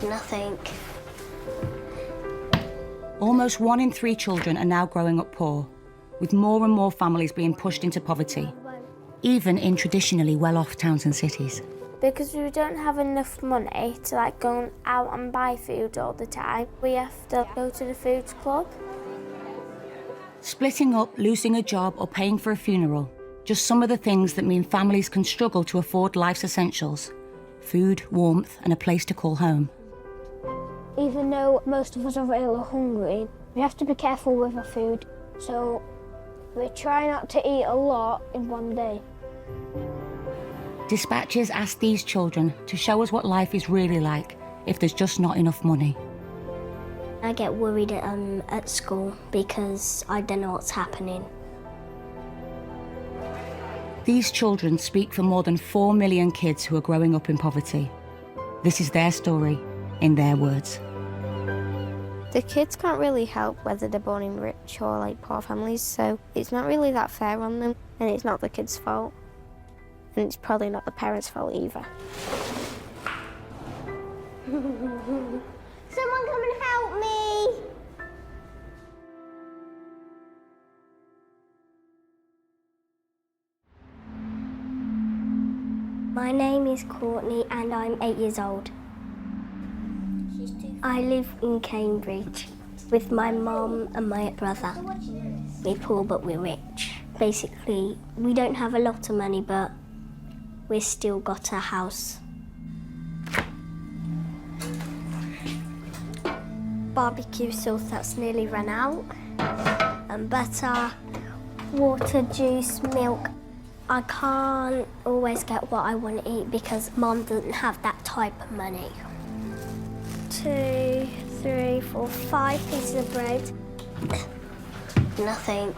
Nothing. Almost 1 in 3 children are now growing up poor, with more and more families being pushed into poverty, even in traditionally well-off towns and cities. Because we don't have enough money to go out and buy food all the time, we have to go to the food club. Splitting up, losing a job or paying for a funeral, just some of the things that mean families can struggle to afford life's essentials: food, warmth and a place to call home. Even though most of us are really hungry, we have to be careful with our food, so we try not to eat a lot in one day. Dispatches ask these children to show us what life is really like if there's just not enough money. I get worried at school because I don't know what's happening. These children speak for more than 4 million kids who are growing up in poverty. This is their story, in their words. The kids can't really help whether they're born in rich or poor families, so it's not really that fair on them, and it's not the kids' fault. And it's probably not the parents' fault either. Someone come and help me! My name is Courtney and I'm 8 years old. I live in Cambridge with my mum and my brother. We're poor but we're rich. Basically, we don't have a lot of money, but we've still got a house. Barbecue sauce that's nearly run out, and butter, water, juice, milk. I can't always get what I want to eat because Mum doesn't have that type of money. 2, 3, 4, 5 pieces of bread. Nothing.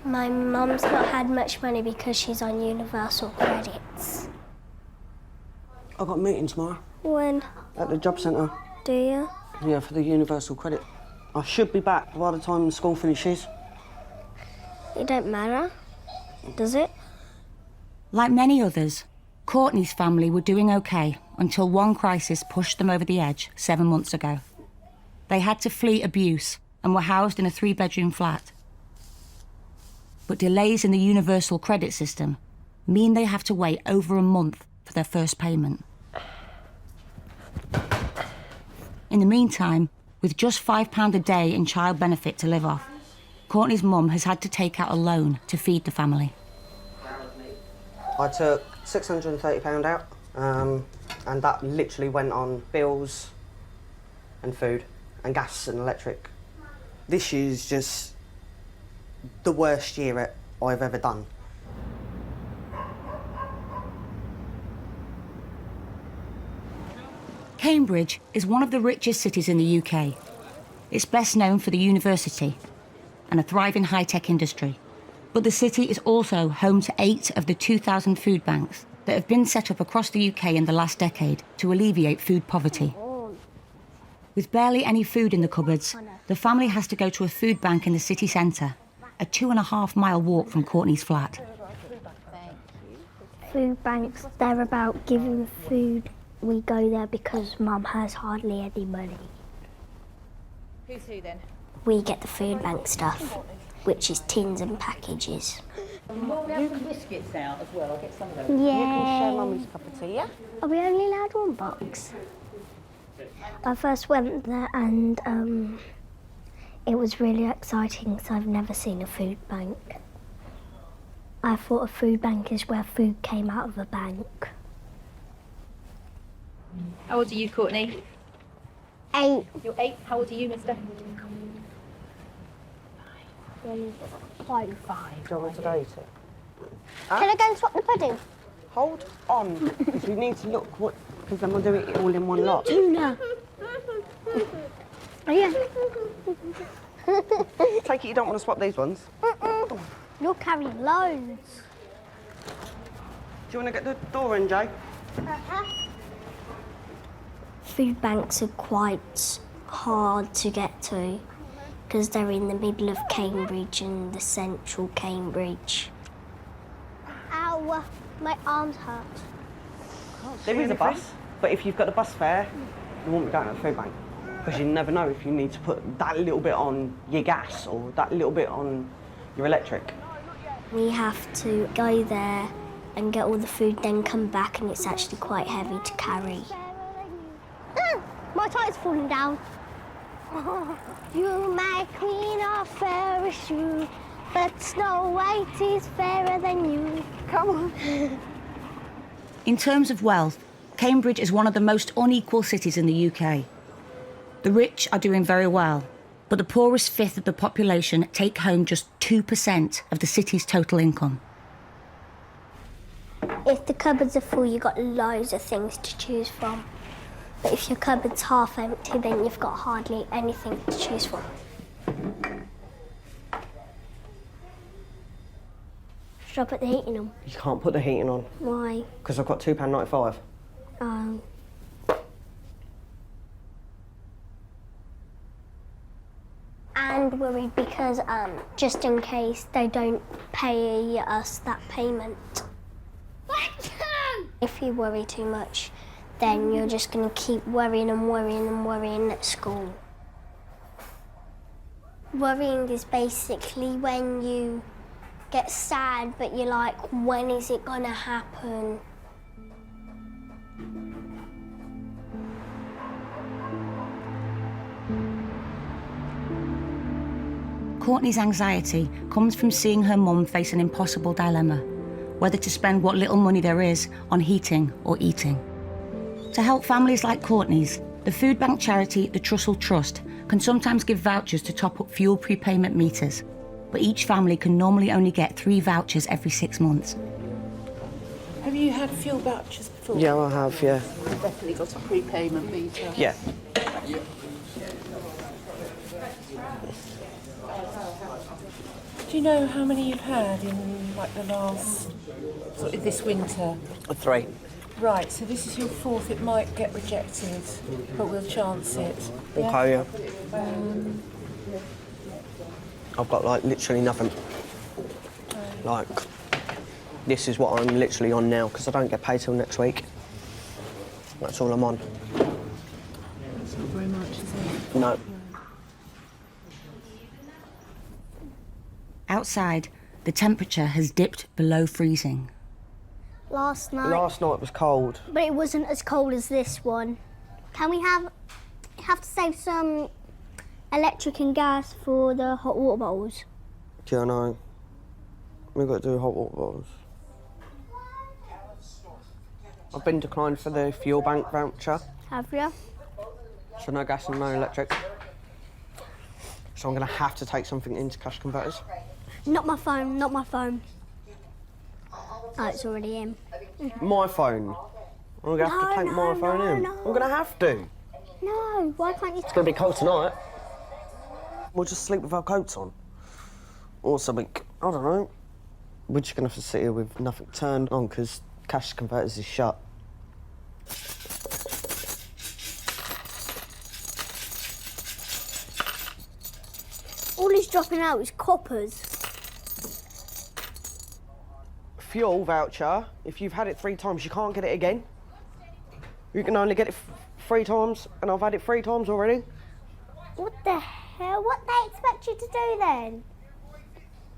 My mum's not had much money because she's on universal credits. I've got a meeting tomorrow. When? At the job centre. Do you? Yeah, for the universal credit. I should be back by the time school finishes. It don't matter, does it? Like many others, Courtney's family were doing okay until one crisis pushed them over the edge 7 months ago. They had to flee abuse and were housed in a 3-bedroom flat. But delays in the universal credit system mean they have to wait over a month for their first payment. In the meantime, with just £5 a day in child benefit to live off, Courtney's mum has had to take out a loan to feed the family. I took £630 out, and that literally went on bills and food and gas and electric. This year's just the worst year I've ever done. Cambridge is one of the richest cities in the UK. It's best known for the university and a thriving high-tech industry. But the city is also home to 8 of the 2,000 food banks that have been set up across the UK in the last decade to alleviate food poverty. With barely any food in the cupboards, the family has to go to a food bank in the city centre, a 2.5-mile walk from Courtney's flat. Food banks, they're about giving food. We go there because Mum has hardly any money. Who's who then? We get the food bank stuff, which is tins and packages. You can biscuits out as well, I'll get some of those. Yeah. You can share Mummy's cup of tea, yeah? Are we only allowed one box? I first went there and it was really exciting because I've never seen a food bank. I thought a food bank is where food came out of a bank. How old are you, Courtney? 8. You're 8. How old are you, mister? 5. Do you want me to eat it? Can I go and swap the pudding? Hold on, because we need to look what, because then we'll do it all in one lot. Tuna. Oh, yeah. Take it you don't want to swap these ones? You're carrying loads. Do you want to get the door in, Jay? Food banks are quite hard to get to because they're in the middle of Cambridge and the central Cambridge. Ow, my arms hurt. There is a bus. But if you've got the bus fare, you won't be going to the food bank. Because you never know if you need to put that little bit on your gas or that little bit on your electric. We have to go there and get all the food, then come back, and it's actually quite heavy to carry. My tire's falling down. You my queen of fairy shoe, but Snow White is fairer than you. Come on. In terms of wealth, Cambridge is one of the most unequal cities in the UK. The rich are doing very well, but the poorest fifth of the population take home just 2% of the city's total income. If the cupboards are full, you've got loads of things to choose from. But if your cupboard's half empty, then you've got hardly anything to choose from. Should I put the heating on? You can't put the heating on. Why? Because I've got £2.95. Oh. And worried because just in case they don't pay us that payment. If you worry too much, then you're just going to keep worrying and worrying and worrying at school. Worrying is basically when you get sad, but you're like, when is it going to happen? Courtney's anxiety comes from seeing her mum face an impossible dilemma, whether to spend what little money there is on heating or eating. To help families like Courtney's, the food bank charity the Trussell Trust can sometimes give vouchers to top up fuel prepayment meters, but each family can normally only get 3 vouchers every 6 months. Have you had fuel vouchers before? Yeah, I have, yeah. I've definitely got a prepayment meter. Yeah. Do you know how many you've had in, like, the last, sort of this winter? 3. Right, so this is your 4th. It might get rejected, but we'll chance it. Okay, yeah. I've got, like, literally nothing. Like, this is what I'm literally on now, because I don't get paid till next week. That's all I'm on. That's not very much, is it? No. Outside, the temperature has dipped below freezing. Last night, Last night was cold. but it wasn't as cold as this one. Can we have to save some electric and gas for the hot water bottles? Yeah, I know. We've got to do hot water bottles. I've been declined for the fuel bank voucher, Have you? so no gas and no electric. So I'm going to have to take something into cash converters. Not my phone, not my phone. Oh, it's already in. My phone. I'm going to have to take my phone in. no. I'm going to have to. No, why can't you? It's going to be cold tonight. We'll just sleep with our coats on. Or something. I don't know. We're just going to have to sit here with nothing turned on because cash converters is shut. All he's dropping out is coppers. Fuel voucher, if you've had it 3 times, you can't get it again. You can only get it 3 times, and I've had it 3 times already. What the hell? What they expect you to do then?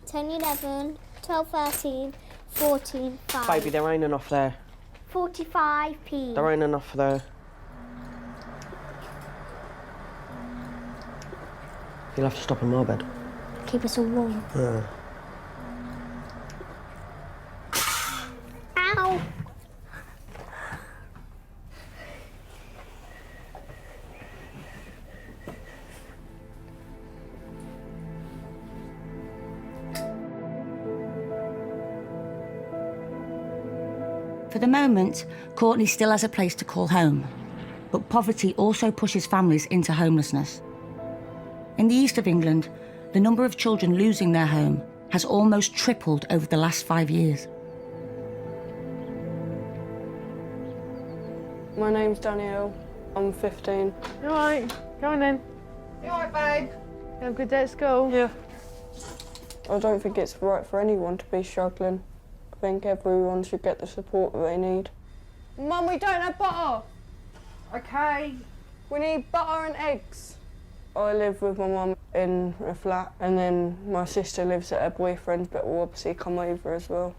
10, 11, 12, 13, 14, 5. Baby, there ain't enough there. 45p. There ain't enough there. You'll have to stop in my bed. Keep us all warm. Yeah. Ow! For the moment, Courtney still has a place to call home, but poverty also pushes families into homelessness. In the east of England, the number of children losing their home has almost tripled over the last 5 years. My name's Danielle. I'm 15. You all right? Go on then. You alright, babe? You have a good day at school? Yeah. I don't think it's right for anyone to be struggling. I think everyone should get the support that they need. Mum, we don't have butter. Okay. We need butter and eggs. I live with my mum in a flat, and then my sister lives at her boyfriend's, but will obviously come over as well.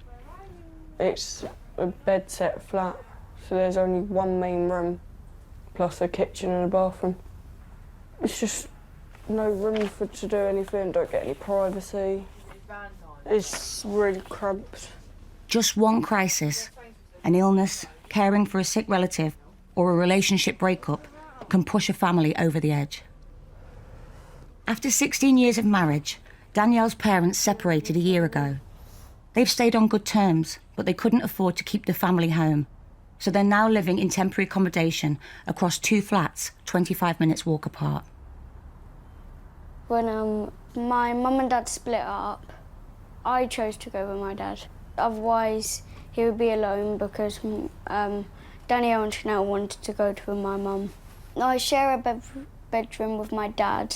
It's a bed set flat, so there's only one main room, plus a kitchen and a bathroom. It's just no room to do anything, don't get any privacy. It's really cramped. Just one crisis, an illness, caring for a sick relative, or a relationship breakup can push a family over the edge. After 16 years of marriage, Danielle's parents separated a year ago. They've stayed on good terms, but they couldn't afford to keep the family home. So they're now living in temporary accommodation across 2 flats, 25 minutes walk apart. When my mum and dad split up, I chose to go with my dad. Otherwise, he would be alone because Danielle and Chanel wanted to go to my mum. I share a bedroom with my dad,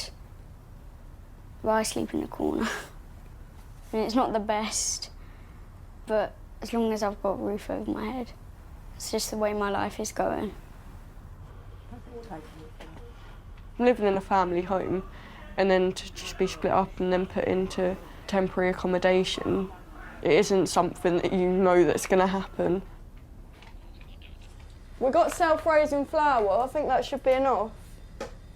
but I sleep in the corner. And it's not the best, but as long as I've got a roof over my head, it's just the way my life is going. Living in a family home and then to just be split up and then put into temporary accommodation, it isn't something that you know that's going to happen. We got self-raising flour, I think that should be enough.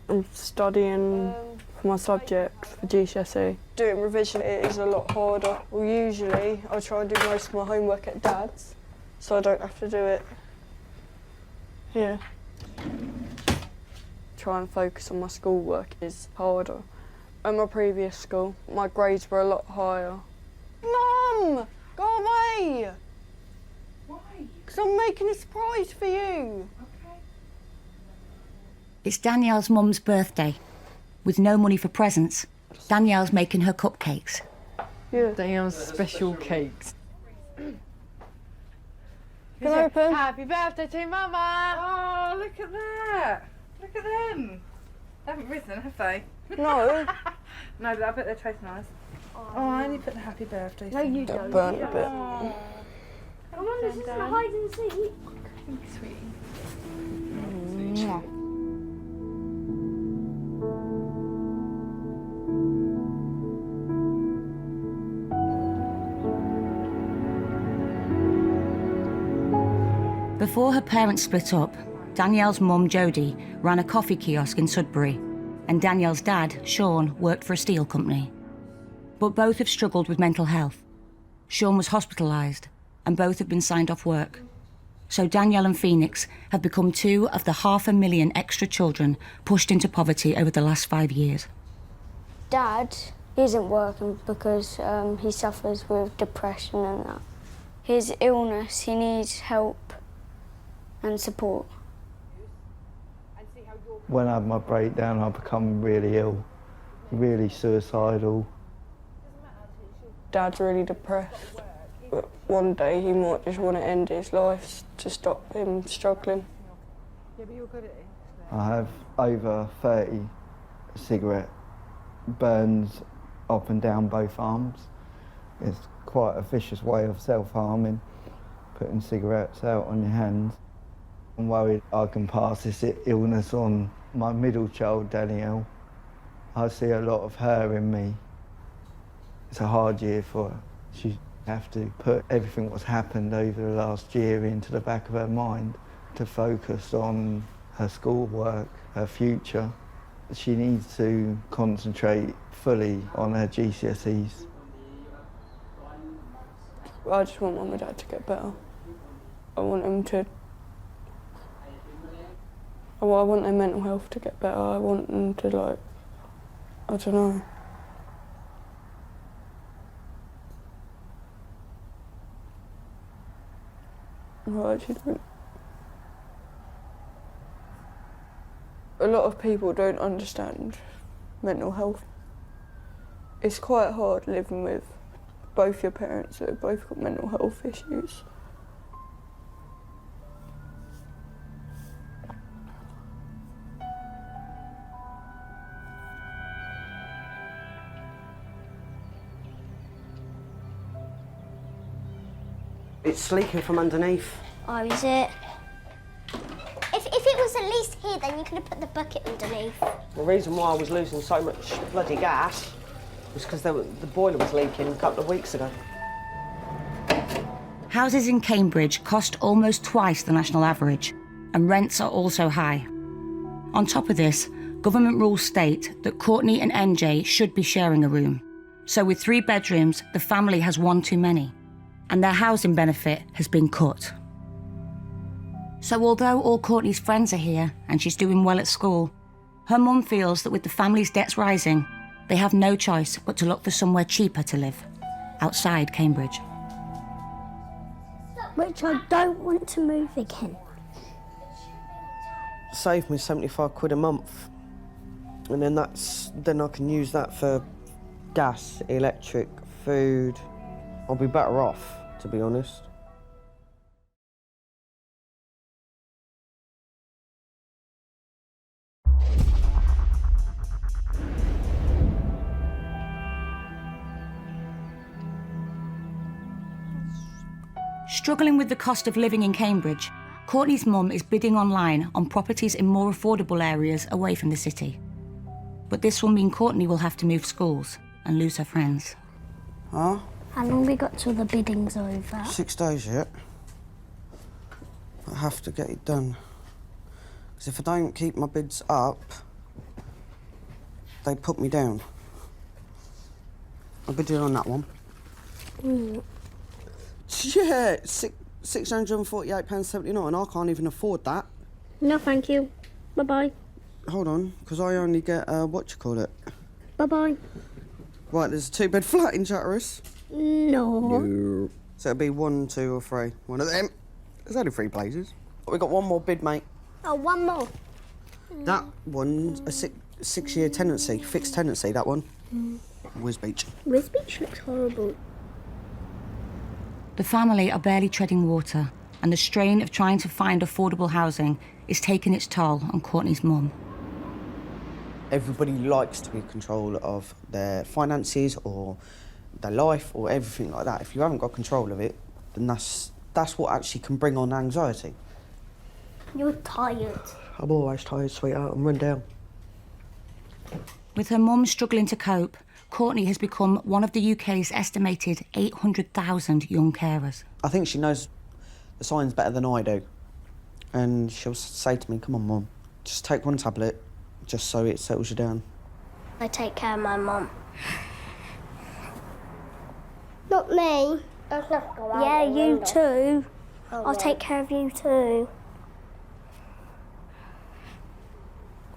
I'm studying for my subjects for GCSE. Doing revision it is a lot harder. Well, usually I try and do most of my homework at Dad's, so I don't have to do it here. Try and focus on my schoolwork is harder. At my previous school, my grades were a lot higher. Mum! Go away! Why? Because I'm making a surprise for you. Okay. It's Danielle's mum's birthday. With no money for presents, Danielle's making her cupcakes. Yeah. Danielle's special cakes. Can I open? Happy birthday to Mama! Oh, look at that. Look at them. They haven't risen, have they? No. No, but I bet they're tasting nice. Oh, I only put the happy birthday. No, you That don't. burnt a bit. Oh, Come on, this isn't a hide and seek. sweet. Before her parents split up, Danielle's mum, Jodie, ran a coffee kiosk in Sudbury, and Danielle's dad, Sean, worked for a steel company. But both have struggled with mental health. Sean was hospitalised, and both have been signed off work. So Danielle and Phoenix have become 2 of the 500,000 extra children pushed into poverty over the last 5 years. Dad isn't working because he suffers with depression and that. His illness, he needs help and support. When I had my breakdown, I become really ill, really suicidal. Dad's really depressed. But one day he might just want to end his life to stop him struggling. I have over 30 cigarette burns up and down both arms. It's quite a vicious way of self-harming, putting cigarettes out on your hands. I'm worried I can pass this illness on. My middle child, Danielle, I see a lot of her in me. It's a hard year for her. She have to put everything what's happened over the last year into the back of her mind to focus on her schoolwork, her future. She needs to concentrate fully on her GCSEs. I just want Mum and Dad to get better. I want them to... Well, I want their mental health to get better. I want them to, like, I don't know. I actually don't. A lot of people don't understand mental health. It's quite hard living with both your parents that have both got mental health issues. It's leaking from underneath. Oh, is it? If it was at least here, then you could have put the bucket underneath. The reason why I was losing so much bloody gas was because the boiler was leaking a couple of weeks ago. Houses in Cambridge cost almost twice the national average, and rents are also high. On top of this, government rules state that Courtney and NJ should be sharing a room. So with 3 bedrooms, the family has one too many, and their housing benefit has been cut. So although all Courtney's friends are here and she's doing well at school, her mum feels that with the family's debts rising, they have no choice but to look for somewhere cheaper to live, outside Cambridge. Which I don't want to move again. Save me 75 quid a month, and then I can use that for gas, electric, food. I'll be better off, to be honest. Struggling with the cost of living in Cambridge, Courtney's mum is bidding online on properties in more affordable areas away from the city. But this will mean Courtney will have to move schools and lose her friends. Huh? How long we got till the bidding's over? 6 days yet. I have to get it done. Because if I don't keep my bids up, they put me down. I'll be doing on that one. Yeah, £648.79. I can't even afford that. No, thank you. Bye-bye. Hold on, because I only get, Bye-bye. Right, there's a 2-bed flat in Chatteris. No. So it'll be 1, 2 or 3. One of them. There's only 3 places. We've got one more bid, mate. Oh, one more. That one's a 6-year tenancy, fixed tenancy, that one. Wisbeach. Wisbeach looks horrible. The family are barely treading water, and the strain of trying to find affordable housing is taking its toll on Courtney's mum. Everybody likes to be in control of their finances or their life or everything like that. If you haven't got control of it, then that's what actually can bring on anxiety. You're tired. I'm always tired, sweetheart. I'm run down. With her mum struggling to cope, Courtney has become one of the UK's estimated 800,000 young carers. I think she knows the signs better than I do. And she'll say to me, come on, Mum, just take one tablet, just so it settles you down. I take care of my mum. Not me. Yeah, you too. I'll take care of you too.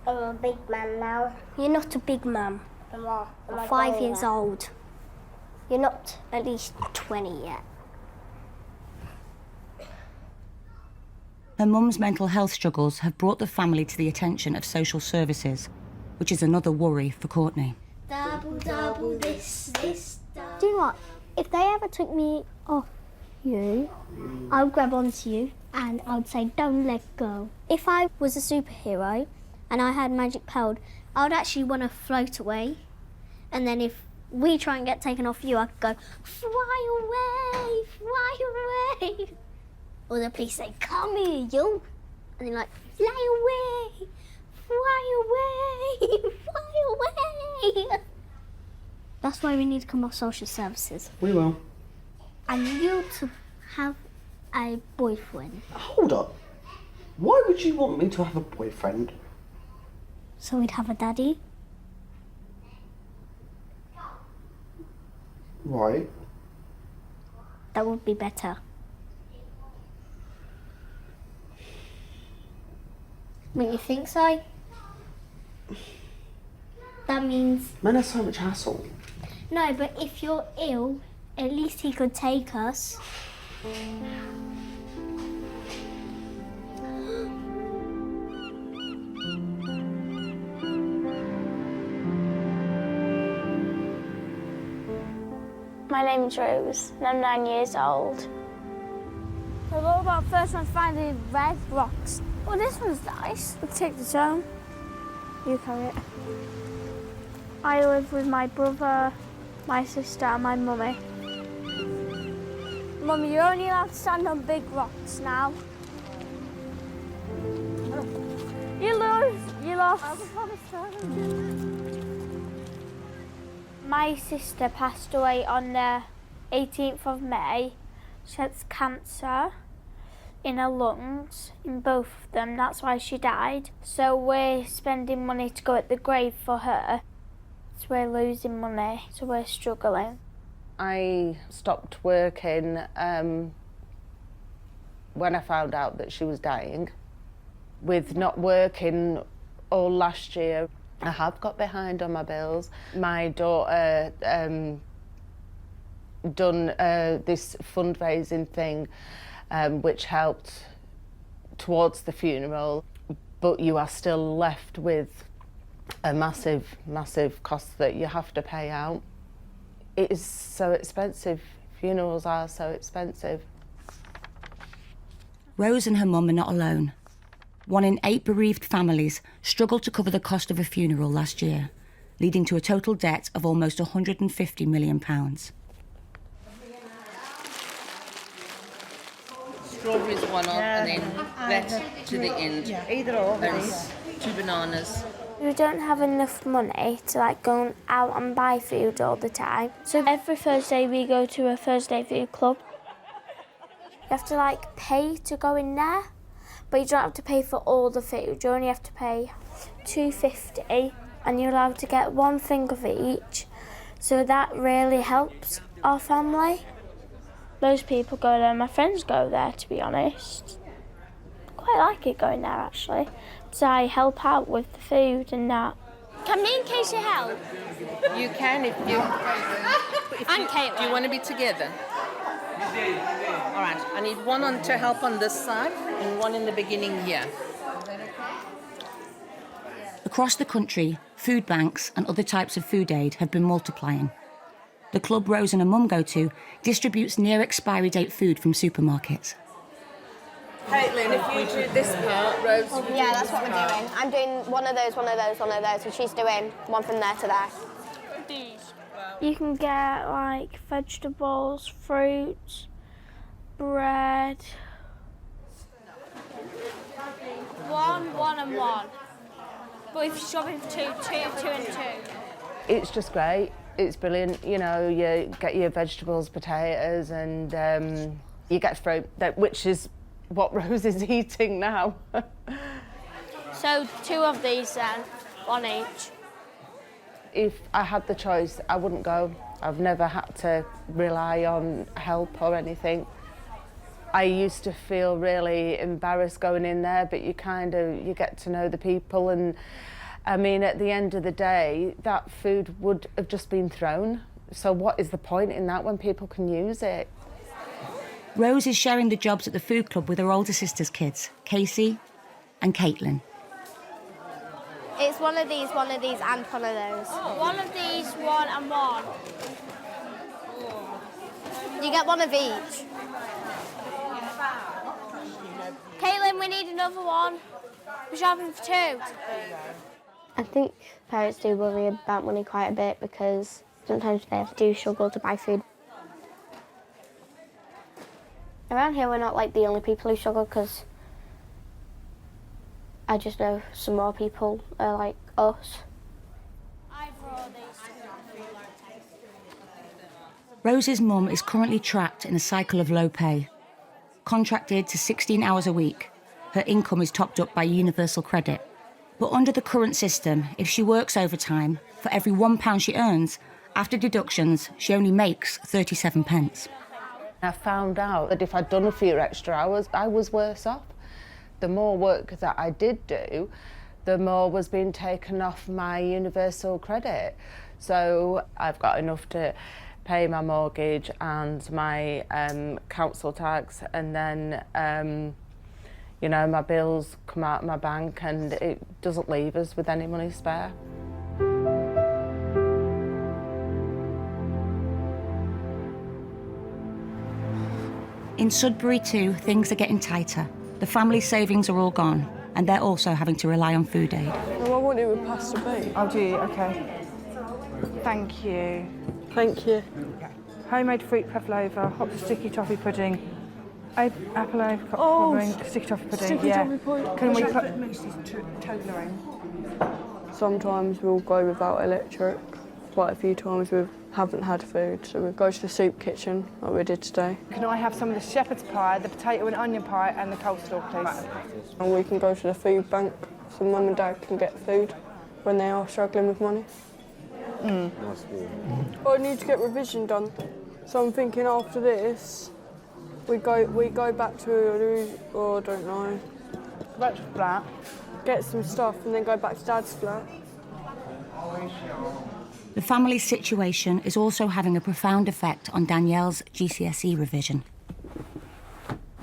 I'm a big man now. You're not a big man. I'm 5 years old. You're not at least 20 yet. Her mum's mental health struggles have brought the family to the attention of social services, which is another worry for Courtney. Double, double, this, double. Do you know what? If they ever took me off you, I would grab onto you and I would say, don't let go. If I was a superhero and I had magic power, I would actually want to float away. And then if we try and get taken off you, I could go, fly away, fly away. Or the police say, come here, you. And they're like, fly away, fly away, fly away. That's why we need to come off social services. We will. And you to have a boyfriend. Hold up. Why would you want me to have a boyfriend? So we'd have a daddy. Right. That would be better. Don't you think so? That means... Man, that's so much hassle. No, but if you're ill, at least he could take us. My name's Rose, and I'm 9 years old. So what about first one finding red rocks? Well, this one's nice. We'll take this home. You carry it. I live with my brother, my sister, and my mummy. Mummy, you're only allowed to stand on big rocks now. My sister passed away on the 18th of May. She has cancer in her lungs, in both of them. That's why she died. So we're spending money to go at the grave for her. So we're losing money, so we're struggling. I stopped working when I found out that she was dying. With not working all last year, I have got behind on my bills. My daughter done this fundraising thing which helped towards the funeral, but you are still left with a massive, massive cost that you have to pay out. It is so expensive. Funerals are so expensive. Rose and her mum are not alone. 1 in 8 bereaved families struggled to cover the cost of a funeral last year, leading to a total debt of almost £150 million. Strawberries one off and then that to the end. Yeah, either or. And 2 bananas. We don't have enough money to go out and buy food all the time. So every Thursday we go to a Thursday food club. You have to pay to go in there, but you don't have to pay for all the food. You only have to pay £2.50 and you're allowed to get 1 thing of each. So that really helps our family. Most people go there, my friends go there, to be honest. Quite like it going there, actually. So I help out with the food and that. Can me and Casey help? You can if you... And Caitlin. Do you want to be together? All right, I need one to help on this side and one in the beginning here. Across the country, food banks and other types of food aid have been multiplying. The club Rose and her mum go to distributes near-expiry date food from supermarkets. Caitlin, if you do this part, Rose... Yeah, that's what we're doing. I'm doing one of those, and she's doing one from there to there. You can get, vegetables, fruits, bread. 1 and 1. But if you're shopping for 2 and 2. It's just great. It's brilliant. You know, you get your vegetables, potatoes, and you get fruit, which is what Rose is eating now. So 2 of these then, 1 each. If I had the choice, I wouldn't go. I've never had to rely on help or anything. I used to feel really embarrassed going in there, but you get to know the people, and I mean, at the end of the day, that food would have just been thrown. So what is the point in that when people can use it? Rose is sharing the jobs at the food club with her older sister's kids, Casey and Caitlin. It's one of these, and one of those. 1 of these, 1 and 1. You get 1 of each. Caitlin, we need another one. We're shopping for 2. I think parents do worry about money quite a bit because sometimes they do struggle to buy food. Around here, we're not the only people who struggle because I just know some more people are like us. Rose's mum is currently trapped in a cycle of low pay. Contracted to 16 hours a week, her income is topped up by universal credit. But under the current system, if she works overtime, for every £1 she earns, after deductions, she only makes 37 pence. I found out that if I'd done a few extra hours, I was worse off. The more work that I did do, the more was being taken off my universal credit. So I've got enough to pay my mortgage and my council tax, and then you know, my bills come out of my bank and it doesn't leave us with any money spare. In Sudbury too, things are getting tighter. The family savings are all gone, and they're also having to rely on food aid. Well, I want it with pasta beef. Oh, do you? OK. Thank you. Thank you. Homemade fruit pavlova, hot sticky toffee pudding, Apple pudding, sticky toffee pudding. Can we put Lucy's Toblerone? Sometimes we'll go without electric. Quite a few times we haven't had food, so we go to the soup kitchen like we did today. Can I have some of the shepherd's pie, the potato and onion pie, and the coleslaw, please? And we can go to the food bank so Mum and Dad can get food when they are struggling with money. I need to get revision done, so I'm thinking after this we go back to I don't know. Back to the flat. Get some stuff and then go back to Dad's flat. The family's situation is also having a profound effect on Danielle's GCSE revision.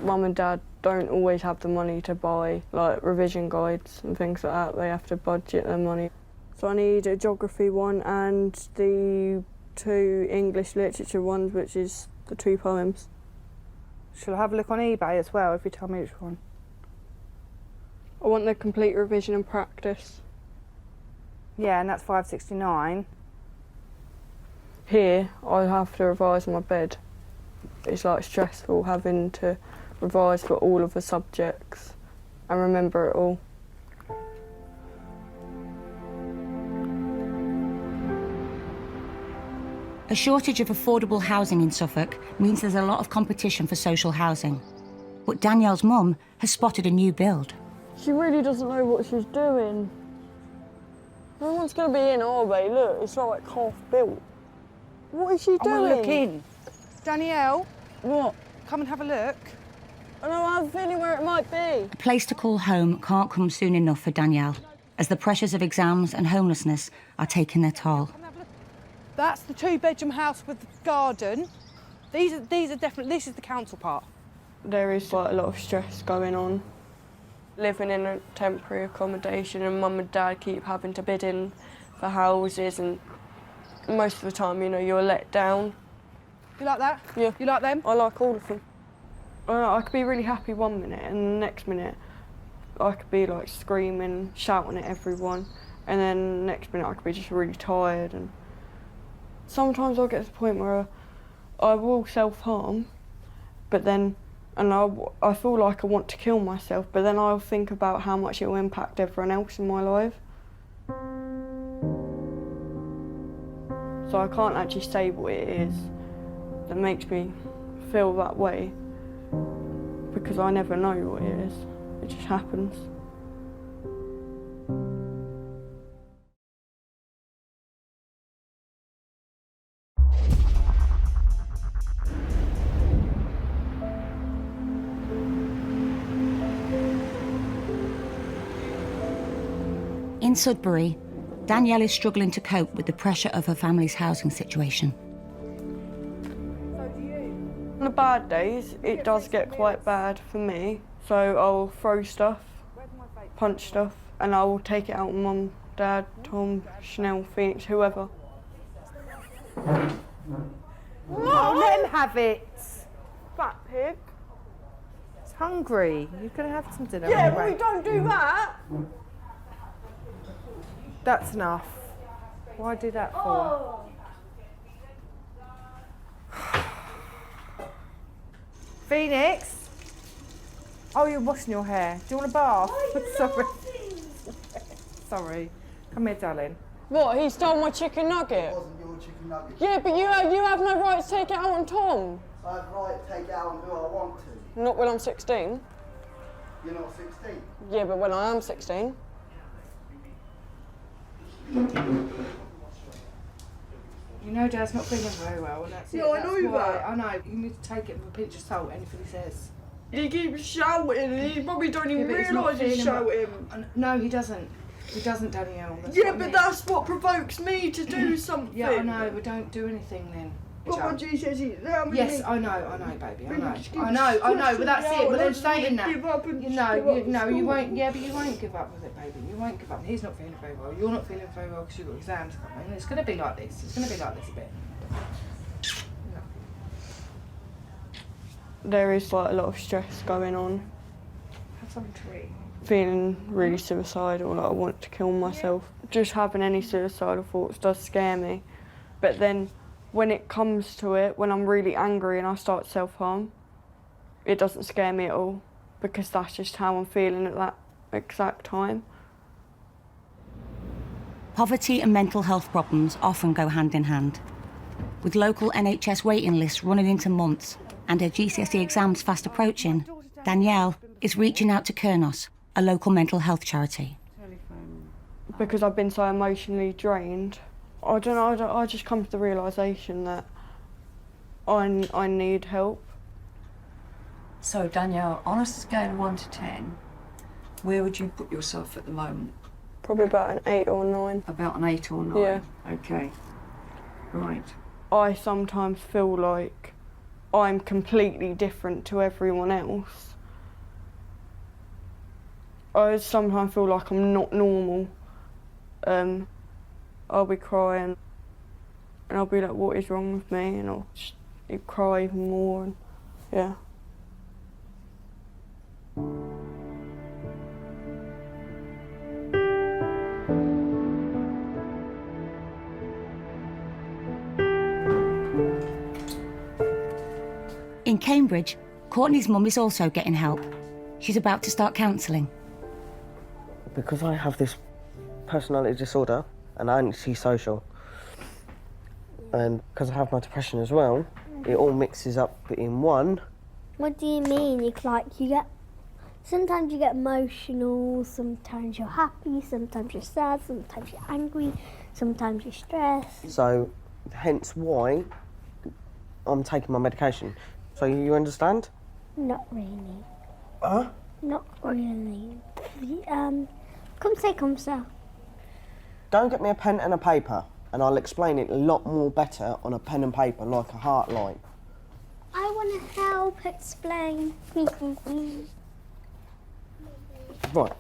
Mum and Dad don't always have the money to buy like revision guides and things like that. They have to budget their money. So I need a geography one and the 2 English literature ones, which is the 2 poems. Shall I have a look on eBay as well if you tell me which one? I want the complete revision and practice. Yeah, and that's £5.69. Here, I have to revise my bed. It's like stressful having to revise for all of the subjects and remember it all. A shortage of affordable housing in Suffolk means there's a lot of competition for social housing. But Danielle's mum has spotted a new build. She really doesn't know what she's doing. No one's going to be in, are they? Look, it's like half built. What is she doing? I want to look in. Danielle? What? Come and have a look. I know, I have a feeling where it might be. A place to call home can't come soon enough for Danielle, as the pressures of exams and homelessness are taking their toll. That's the 2-bedroom house with the garden. These are definitely, this is the council part. There is quite a lot of stress going on. Living in a temporary accommodation and Mum and Dad keep having to bid in for houses and most of the time, you know, you're let down. You like that? Yeah. You like them? I like all of them. I could be really happy one minute and the next minute I could be like screaming, shouting at everyone, and then the next minute I could be just really tired. And sometimes I'll get to the point where I will self-harm, but then, and I feel like I want to kill myself, but then I'll think about how much it will impact everyone else in my life. So I can't actually say what it is that makes me feel that way, because I never know what it is. It just happens. In Sudbury, Danielle is struggling to cope with the pressure of her family's housing situation. On the bad days, it does get quite bad for me. So I'll throw stuff, punch stuff, and I will take it out on Mum, Dad, Tom, Chanel, Phoenix, whoever. Oh, let him have it. Fat pig. It's hungry. You're going to have some dinner. Yeah, anyway. but we don't do that. That's enough. Why do that for? Phoenix? Oh, you're washing your hair. Do you want a bath? Sorry. Sorry. Come here, darling. What, he stole my chicken nugget? It wasn't your chicken nugget. Yeah, but you have no right to take it out on Tom. I have the right to take it out on who I want to. Not when I'm 16. You're not 16. Yeah, but when I am 16. You know Dad's not feeling very well, and that's it. Yeah, I know that. I know. You need to take it with a pinch of salt, anything he says. He keeps shouting and he probably don't even Yeah, but he's not realise he's feeling shouting. No, he doesn't. He doesn't, Danielle. That's Yeah, what I but mean. that's what provokes me to do something. Yeah, I know, but don't do anything then. But my GCSE, how many? Yes, I know, baby, I know. Just keep I know, but that's stressing it. But then out, saying that, give up and you just know, give up you school. won't. Yeah, but you won't give up with it, baby. You won't give up. He's not feeling very well. You're not feeling very well because you've got exams coming. It's going to be like this. It's going to be like this a bit. There is quite a lot of stress going on. Have something to eat. Feeling really suicidal, like I want to kill myself. Just having any suicidal thoughts does scare me. But then when it comes to it, when I'm really angry and I start self-harm, it doesn't scare me at all, because that's just how I'm feeling at that exact time. Poverty and mental health problems often go hand in hand. With local NHS waiting lists running into months and her GCSE exams fast approaching, Danielle is reaching out to Kurnos, a local mental health charity. Because I've been so emotionally drained, I just come to the realisation that I need help. So Danielle, on a scale of 1 to 10, where would you put yourself at the moment? Probably about an 8 or 9. About an 8 or 9? Yeah. Okay. Right. I sometimes feel like I'm completely different to everyone else. I sometimes feel like I'm not normal. I'll be crying and I'll be like, what is wrong with me? And I'll just cry even more, and yeah. In Cambridge, Courtney's mum is also getting help. She's about to start counselling. Because I have this personality disorder and I'm antisocial, and because I have my depression as well, it all mixes up in one. What do you mean? Sometimes you get emotional, sometimes you're happy, sometimes you're sad, sometimes you're angry, sometimes you're stressed. So, hence why I'm taking my medication. So you understand? Not really. Huh? Not really. Come say comme ça. Don't get me a pen and a paper, and I'll explain it a lot more better on a pen and paper, like a heart line. I want to help explain. Right.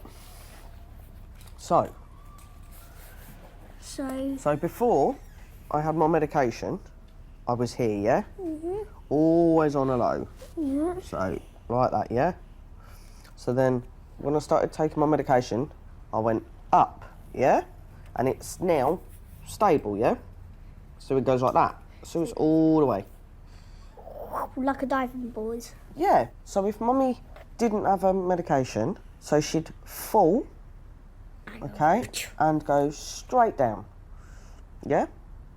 So before I had my medication, I was here, yeah? Mhm. Always on a low. Yeah. So, like that, yeah? So then, when I started taking my medication, I went up, yeah? And it's now stable, yeah? So it goes like that. So it's all the way. Like a diving board. Yeah, so if Mummy didn't have her medication, so she'd fall, okay, and go straight down, yeah?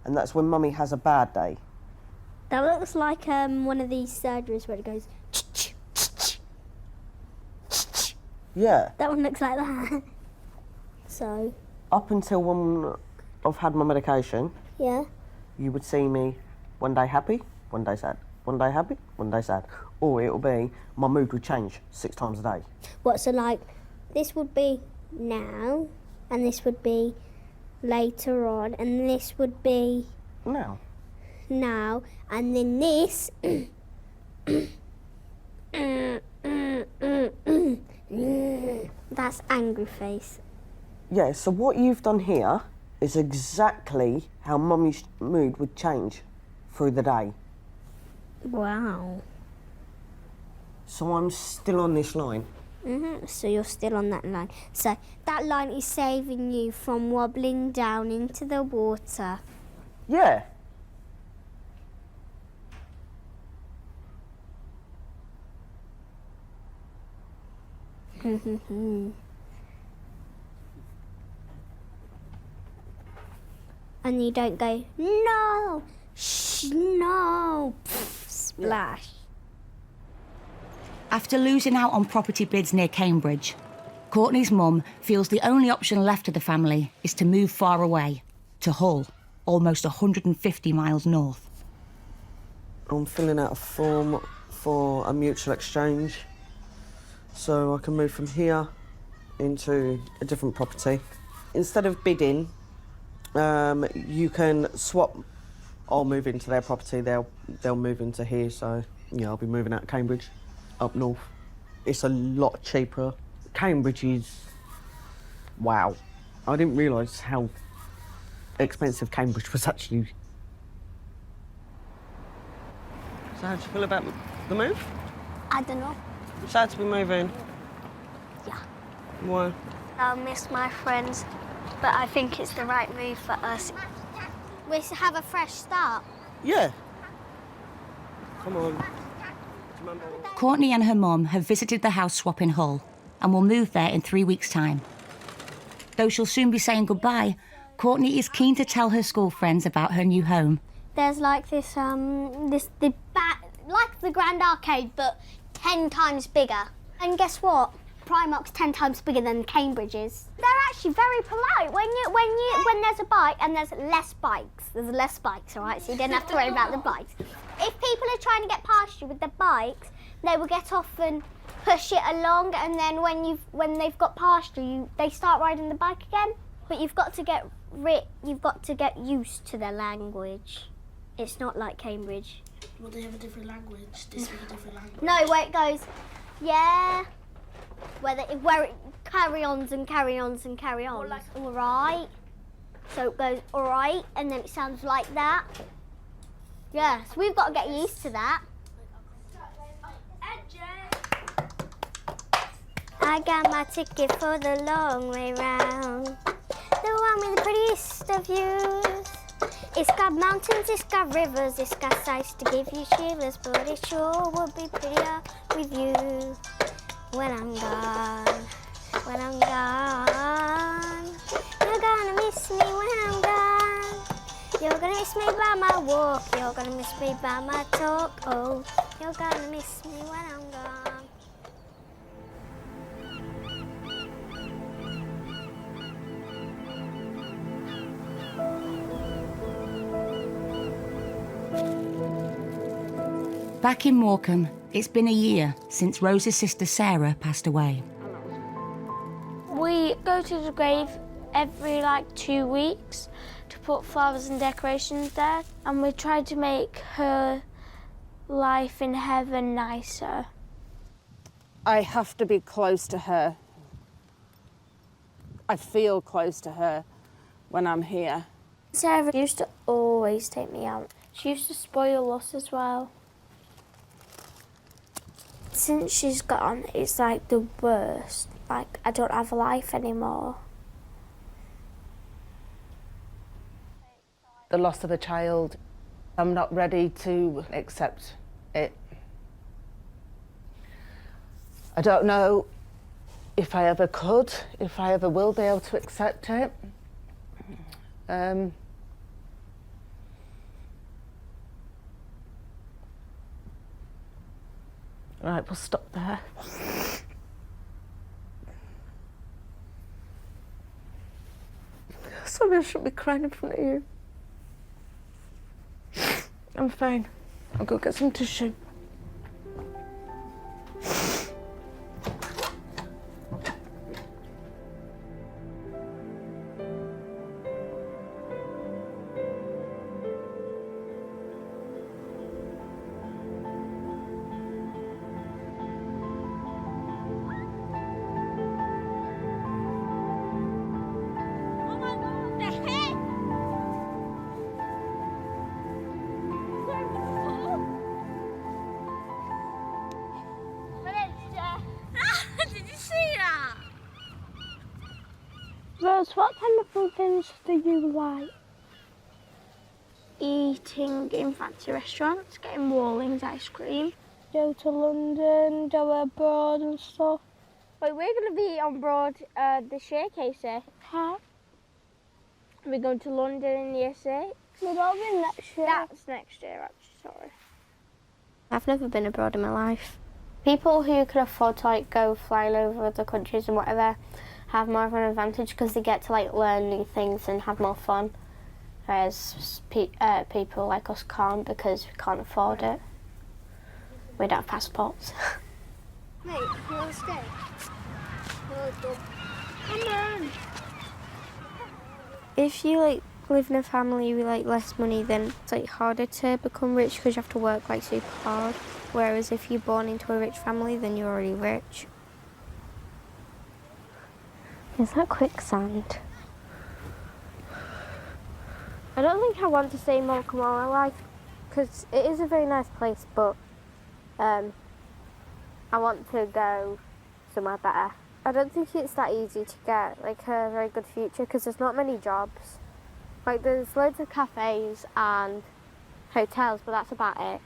And that's when Mummy has a bad day. That looks like one of these surgeries where it goes. Yeah. That one looks like that. So. Up until when I've had my medication, Yeah. you would see me one day happy, one day sad. One day happy, one day sad. Or it'll be, my mood would change 6 times a day. What, so like, this would be now, and this would be later on, and this would be... Now. Now, and then this... That's angry face. Yeah, so what you've done here is exactly how Mummy's mood would change through the day. Wow. So I'm still on this line. So you're still on that line. So that line is saving you from wobbling down into the water. Yeah. And you don't go, no, shh, no, pff, splash. After losing out on property bids near Cambridge, Courtney's mum feels the only option left to the family is to move far away, to Hull, almost 150 miles north. I'm filling out a form for a mutual exchange, so I can move from here into a different property. Instead of bidding, you can swap. I'll move into their property, they'll move into here, so yeah, I'll be moving out of Cambridge, up north. It's a lot cheaper. Cambridge is, wow. I didn't realise how expensive Cambridge was actually. So how do you feel about the move? I don't know. Sad to be moving. Yeah. Why? I'll miss my friends, but I think it's the right move for us. We should have a fresh start. Yeah. Come on. Courtney and her mum have visited the house swap in Hull and will move there in 3 weeks' time. Though she'll soon be saying goodbye, Courtney is keen to tell her school friends about her new home. There's like this, like the Grand Arcade, but 10 times bigger. And guess what? Primark's 10 times bigger than Cambridge's. They're actually very polite. When there's a bike and there's less bikes, all right? So you don't have to worry about the bikes. If people are trying to get past you with the bikes, they will get off and push it along, and then when they've got past you, they start riding the bike again. But you've got to get used to their language. It's not like Cambridge. Will they have a different language? They speak a different language? No, where it goes, yeah, where it carry-ons and carry-ons and carry-ons. Like, all right. So it goes, all right, and then it sounds like that. Yeah, so we've got to get used to that. I got my ticket for the long way round. The one with the prettiest of views. It's got mountains, it's got rivers, it's got sights to give you shivers, but it sure would be prettier with you when I'm gone. When I'm gone, you're gonna miss me when I'm gone. You're gonna miss me by my walk, you're gonna miss me by my talk. Oh, you're gonna miss me when I'm gone. Back in Morecambe, it's been a year since Rose's sister Sarah passed away. We go to the grave every 2 weeks to put flowers and decorations there, and we try to make her life in heaven nicer. I have to be close to her. I feel close to her when I'm here. Sarah used to always take me out. She used to spoil us as well. Since she's gone, it's the worst. I don't have a life anymore. The loss of a child, I'm not ready to accept it. I don't know if I ever could, if I ever will be able to accept it. Right, we'll stop there. Sorry, I shouldn't be crying in front of you. I'm fine. I'll go get some tissue. Rose, what kind of food things do you like? Eating in fancy restaurants, getting Wallings ice cream. Go to London, go abroad and stuff. Wait, we're going to be on board this year, Casey. Huh? We're going to London in year 6. We're going next year. That's next year, actually, sorry. I've never been abroad in my life. People who can afford to go flying over other countries and whatever have more of an advantage because they get to learn new things and have more fun, whereas people like us can't because we can't afford it. We don't have passports. Mate, you want to stay? Come on. If you live in a family with less money, then it's harder to become rich because you have to work super hard. Whereas if you're born into a rich family, then you're already rich. Is that quicksand? I don't think I want to stay in Morecambe all my life because it is a very nice place, but I want to go somewhere better. I don't think it's that easy to get a very good future because there's not many jobs. There's loads of cafes and hotels, but that's about it.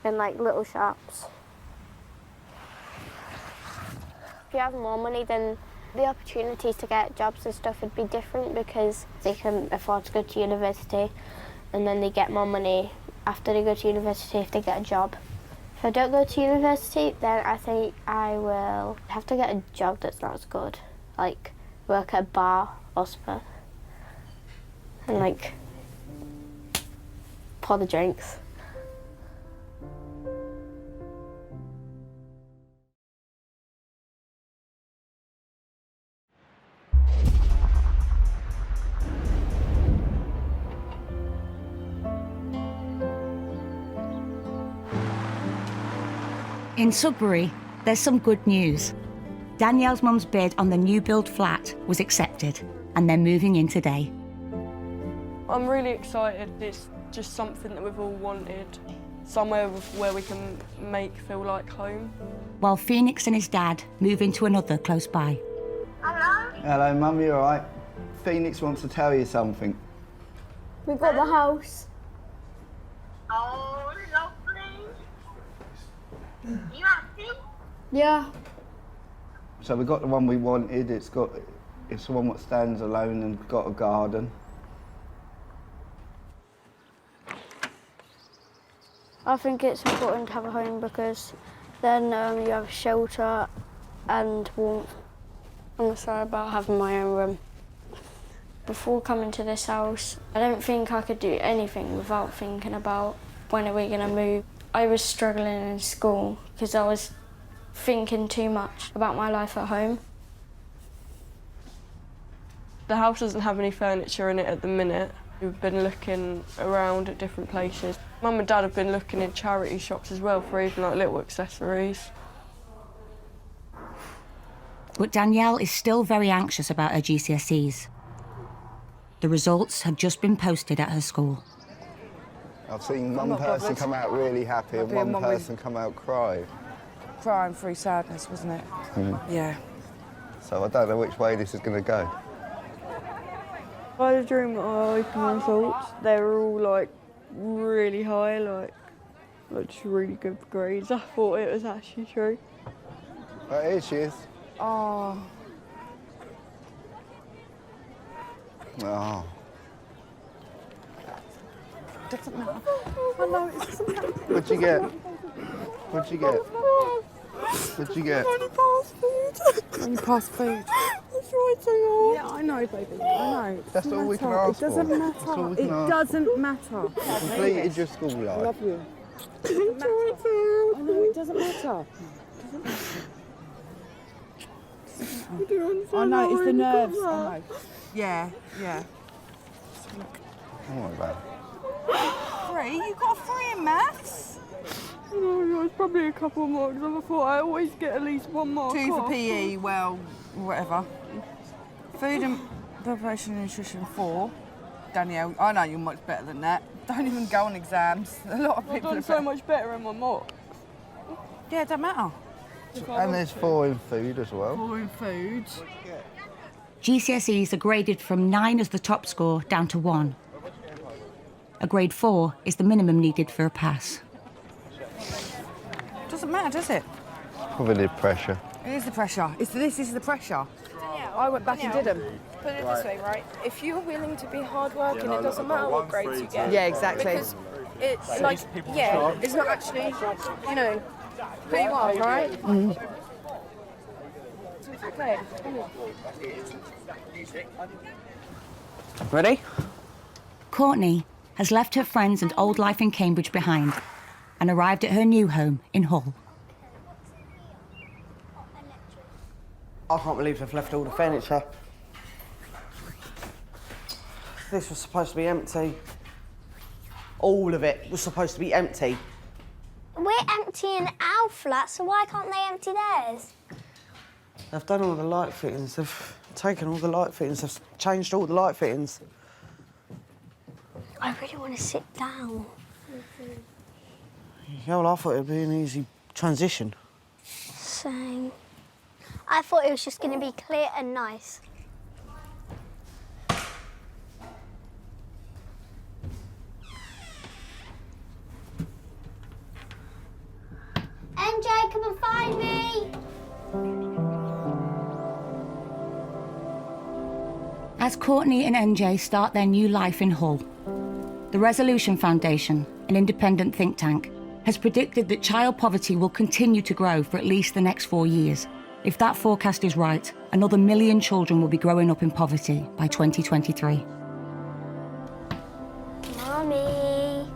in like little shops. If you have more money, then the opportunities to get jobs and stuff would be different because they can afford to go to university and then they get more money after they go to university if they get a job. If I don't go to university, then I think I will have to get a job that's not as good, like work at a bar or something, and like pour the drinks. In Sudbury, there's some good news. Danielle's mum's bid on the new build flat was accepted, and they're moving in today. I'm really excited. It's just something that we've all wanted. Somewhere where we can feel like home. While Phoenix and his dad move into another close by. Hello? Hello, Mum, you all right? Phoenix wants to tell you something. We've got the house. Oh, lovely. You happy? Yeah. So we got the one we wanted. It's the one that stands alone and got a garden. I think it's important to have a home because then you have shelter and warmth. I'm sorry about having my own room. Before coming to this house, I don't think I could do anything without thinking about when are we going to move. I was struggling in school because I was thinking too much about my life at home. The house doesn't have any furniture in it at the minute. We've been looking around at different places. Mum and Dad have been looking in charity shops as well for even like little accessories. But Danielle is still very anxious about her GCSEs. The results have just been posted at her school. I've seen one person come out really happy and one person come out cry. Crying through sadness, wasn't it? Yeah. So I don't know which way this is going to go. I had a dream that I opened the results. They were all like really high, like just really good grades. I thought it was actually true. Oh, here she is. Oh. Oh. Doesn't matter. I know it doesn't matter. What'd you get? What'd you get? What'd you get? Only passed food. Only passed food. That's right, so yeah, I know, baby. I know. That's all we can ask for. It doesn't matter. It doesn't matter. Completed your school life. I love you. It doesn't matter. I know, it doesn't matter. I know, it's the nerves. I know. Yeah, yeah. Don't worry about it. 3? You got a 3 in maths? Oh, it's probably a couple of marks. I thought I always get at least 1 mark. 2 for PE, well, whatever. Food and preparation and nutrition 4. Danielle, I know you're much better than that. Don't even go on exams. A lot of people I've done so much better in my marks. Yeah, it don't matter. And there's 4 in food as well. 4 in food. GCSEs are graded from 9 as the top score down to 1. A grade 4 is the minimum needed for a pass. Doesn't matter, does it? Probably the pressure. It is the pressure. This is the pressure. I went back and did them. Put it this way, right? If you're willing to be hardworking, it doesn't matter what grades you get. Yeah, exactly. Because it's like, yeah, it's not actually, you know, who you are, right? Mm-hmm. Okay. Ready? Courtney has left her friends and old life in Cambridge behind and arrived at her new home in Hull. I can't believe they've left all the furniture. This was supposed to be empty. All of it was supposed to be empty. We're emptying our flat, so why can't they empty theirs? They've done all the light fittings, they've taken all the light fittings, they've changed all the light fittings. I really want to sit down. Yeah, well, I thought it'd be an easy transition. Same. I thought it was just going to be clear and nice. NJ, come and find me! As Courtney and NJ start their new life in Hull, the Resolution Foundation, an independent think tank, has predicted that child poverty will continue to grow for at least the next 4 years. If that forecast is right, another 1 million children will be growing up in poverty by 2023. Mommy.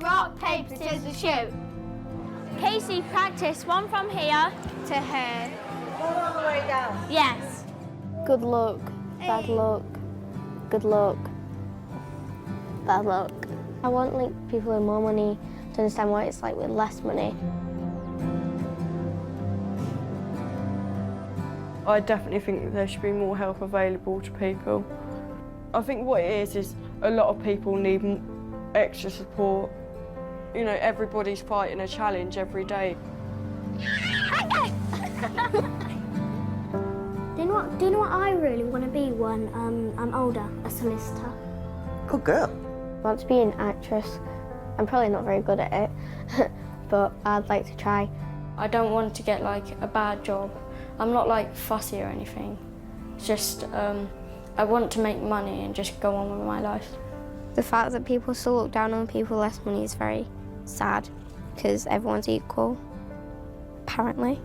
Rock, paper, scissors, shoot. Casey, practice one from here to here. All the way down. Yes. Good luck, bad luck, good luck, bad luck. I want like people with more money to understand what it's like with less money. I definitely think that there should be more help available to people. I think what it is a lot of people need extra support. You know, everybody's fighting a challenge every day. Do you know what I really want to be when I'm older? A solicitor. Good girl. I want to be an actress. I'm probably not very good at it, but I'd like to try. I don't want to get like a bad job. I'm not like fussy or anything. It's just I want to make money and just go on with my life. The fact that people still look down on people with less money is very sad because everyone's equal, apparently.